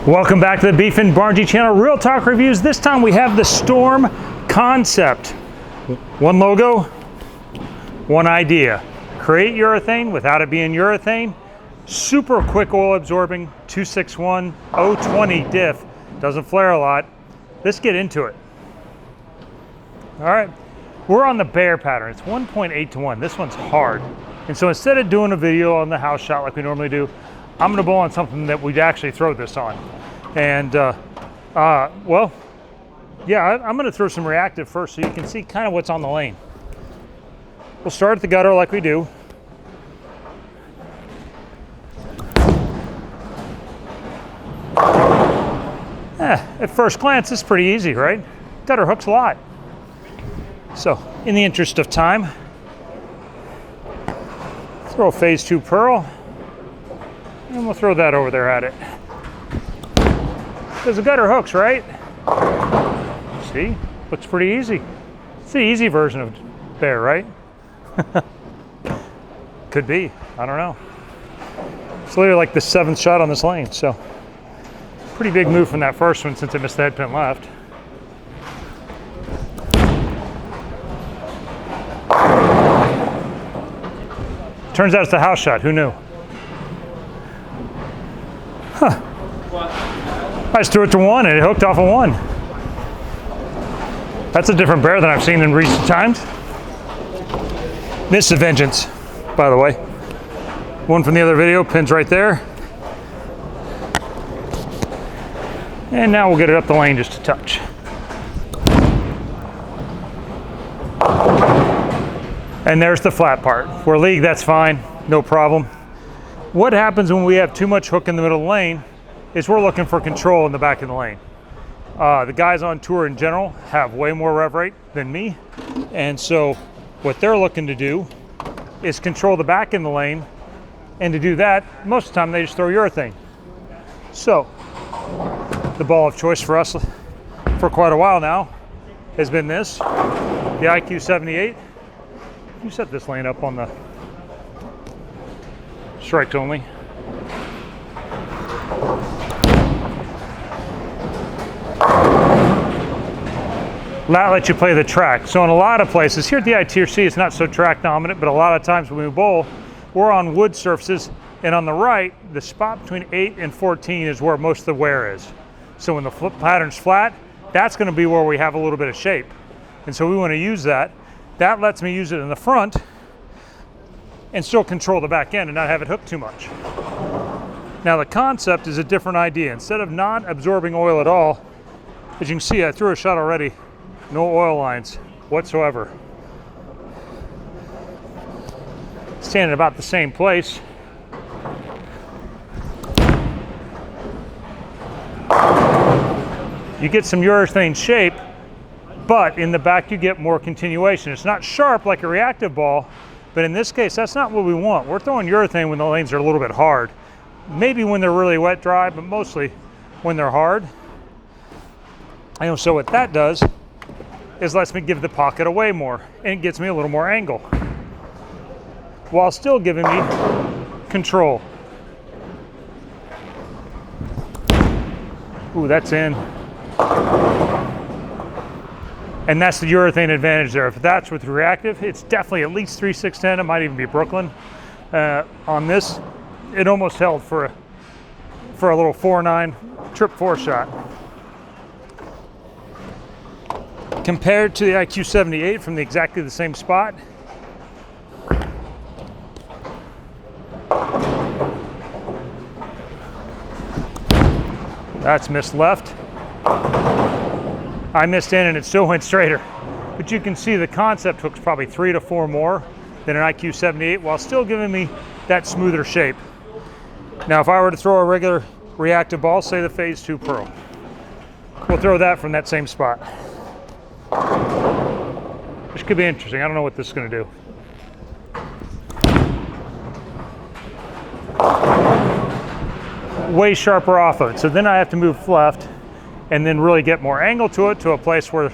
Welcome back to the BArnzy channel, Real Talk Reviews. This time we have the Storm concept. One logo, one idea. Create urethane without it being urethane. Super quick oil absorbing, 261, 020 diff. Doesn't flare a lot. Let's get into it. All right, we're on the Bear pattern. It's 1.8 to 1. This one's hard. And so instead of doing a video on the house shot like we normally do, I'm gonna bowl on something that we'd actually throw this on. And well, yeah, I'm gonna throw some reactive first so you can see kind of what's on the lane. We'll start at the gutter like we do. At first glance, it's pretty easy, right? Gutter hooks a lot. So, in the interest of time, throw a phase 2 pearl, and we'll throw that over there at it. Because the gutter hooks, right? See? Looks pretty easy. It's the easy version of Bear, right? Could be. I don't know. It's literally like the 7th shot on this lane, so pretty big move from that first one since I missed the head pin left. Turns out it's a house shot. Who knew? Huh. I just threw it to 1 and it hooked off of 1. That's a different Bear than I've seen in recent times. This is a Vengeance, by the way. One from the other video, pins right there. And now we'll get it up the lane just a touch. And there's the flat part. For a league, that's fine, no problem. What happens when we have too much hook in the middle of the lane is we're looking for control in the back of the lane. The guys on tour in general have way more rev rate than me. And so what they're looking to do is control the back in the lane. And to do that, most of the time they just throw urethane. So the ball of choice for us for quite a while now has been this, the IQ78. You set this lane up on the strikes only. That lets you play the track. So in a lot of places, here at the ITRC, it's not so track dominant, but a lot of times when we bowl, we're on wood surfaces, and on the right, the spot between 8 and 14 is where most of the wear is. So when the flip pattern's flat, that's gonna be where we have a little bit of shape. And so we wanna use that. That lets me use it in the front and still control the back end and not have it hook too much. Now the concept is a different idea. Instead of not absorbing oil at all, as you can see, I threw a shot already, no oil lines whatsoever. Standing about the same place. You get some urethane shape, but in the back you get more continuation. It's not sharp like a reactive ball, but in this case, that's not what we want. We're throwing urethane when the lanes are a little bit hard. Maybe when they're really wet dry, but mostly when they're hard. And so what that does is lets me give the pocket away more, and it gets me a little more angle, while still giving me control. Ooh, that's in. And that's the urethane advantage there. If that's with reactive, it's definitely at least 3/610. It might even be Brooklyn. On this, it almost held for a little 4-9 trip 4 shot. Compared to the IQ78 from exactly the same spot, that's missed left. I missed in and it still went straighter. But you can see the concept hook's probably 3 to 4 more than an IQ78 while still giving me that smoother shape. Now if I were to throw a regular reactive ball, say the phase 2 pearl, we'll throw that from that same spot. Which could be interesting. I don't know what this is going to do. Way sharper off of it. So then I have to move left and then really get more angle to it, to a place where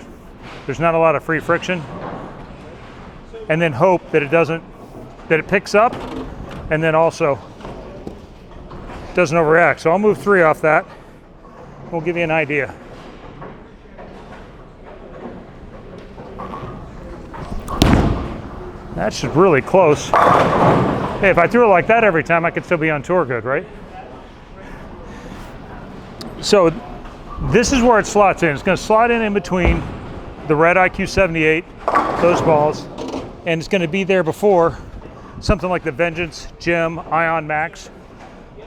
there's not a lot of free friction. And then hope that it picks up, and then also doesn't overreact. So I'll move 3 off that. We'll give you an idea. That's just really close. Hey, if I threw it like that every time, I could still be on tour good, right? So this is where it slots in. It's going to slot in between the red IQ78, those balls, and it's going to be there before something like the Vengeance, Gem, Ion Max.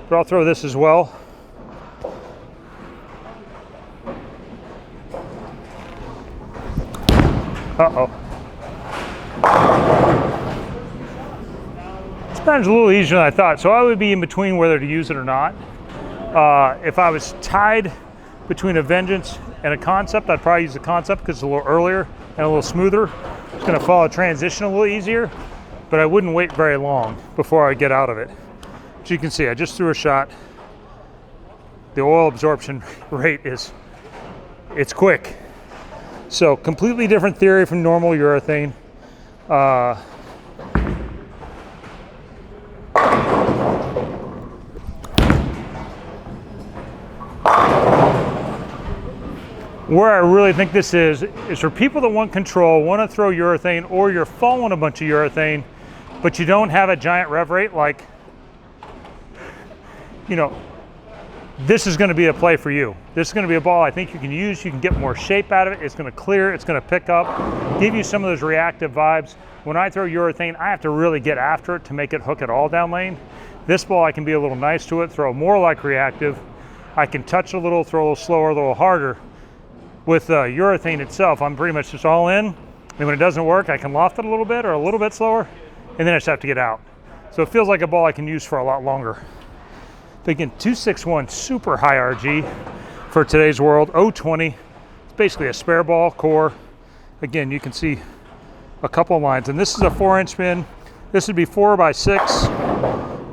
But I'll throw this as well. Uh-oh. This pattern's a little easier than I thought, so I would be in between whether to use it or not. If I was tied between a Vengeance and a Concept, I'd probably use the Concept because it's a little earlier and a little smoother. It's going to follow transition a little easier, but I wouldn't wait very long before I get out of it. As you can see, I just threw a shot. The oil absorption rate it's quick. So completely different theory from normal urethane. Where I really think this is for people that want control, want to throw urethane, or you're following a bunch of urethane, but you don't have a giant rev rate. Like, you know, this is going to be a play for you. This is going to be a ball I think you can use. You can get more shape out of it. It's going to clear. It's going to pick up, give you some of those reactive vibes. When I throw urethane, I have to really get after it to make it hook it all down lane. This ball, I can be a little nice to it, throw more like reactive. I can touch a little, throw a little slower, a little harder. With urethane itself, I'm pretty much just all in. And when it doesn't work, I can loft it a little bit or a little bit slower, and then I just have to get out. So it feels like a ball I can use for a lot longer. Thinking 261 super high RG for today's world, 020. It's basically a spare ball core. Again, you can see a couple of lines, and this is a 4-inch pin. This would be 4 by 6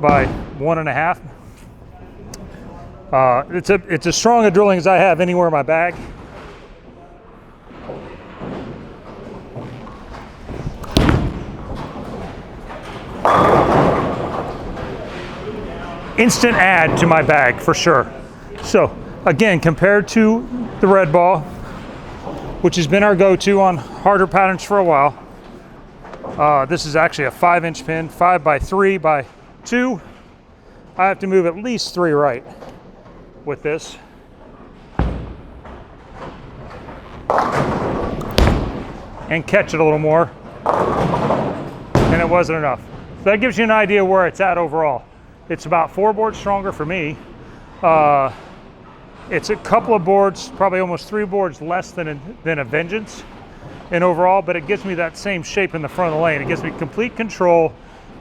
by 1.5. It's as strong a drilling as I have anywhere in my bag. Instant add to my bag for sure. So again, compared to the red ball, which has been our go-to on harder patterns for a while, this is actually a 5-inch pin, 5 by 3 by 2. I have to move at least 3 right with this. And catch it a little more. And it wasn't enough. So that gives you an idea where it's at overall. It's about 4 boards stronger for me. It's a couple of boards, probably almost 3 boards less than a Vengeance in overall, but it gives me that same shape in the front of the lane. It gives me complete control,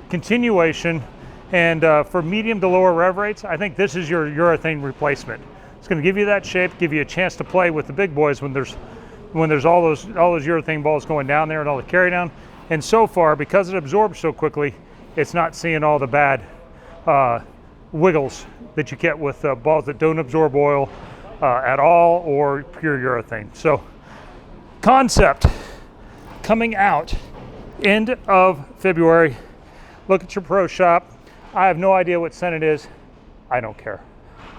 continuation, and for medium to lower rev rates, I think this is your urethane replacement. It's going to give you that shape, give you a chance to play with the big boys when there's all those urethane balls going down there and all the carry down. And so far, because it absorbs so quickly, it's not seeing all the bad wiggles that you get with balls that don't absorb oil at all, or pure urethane. So Concept coming out end of February. Look at your pro shop. I have no idea what scent it is. I don't care.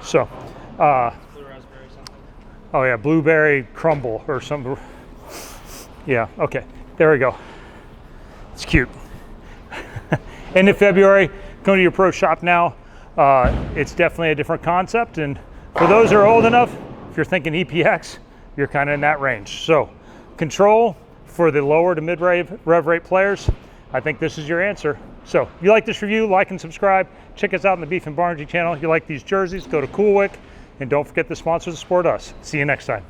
So blue raspberry something. Oh yeah, blueberry crumble or something. Yeah, okay, there we go. It's cute. End of February, go to your pro shop now. It's definitely a different concept, and for those who are old enough, if you're thinking EPX, you're kind of in that range. So control for the lower to mid rev rate players, I think this is your answer. So if you like this review, like and subscribe. Check us out on the Beef and Barnzy channel. If you like these jerseys, go to Coolwick, and don't forget the sponsors to support us. See you next time.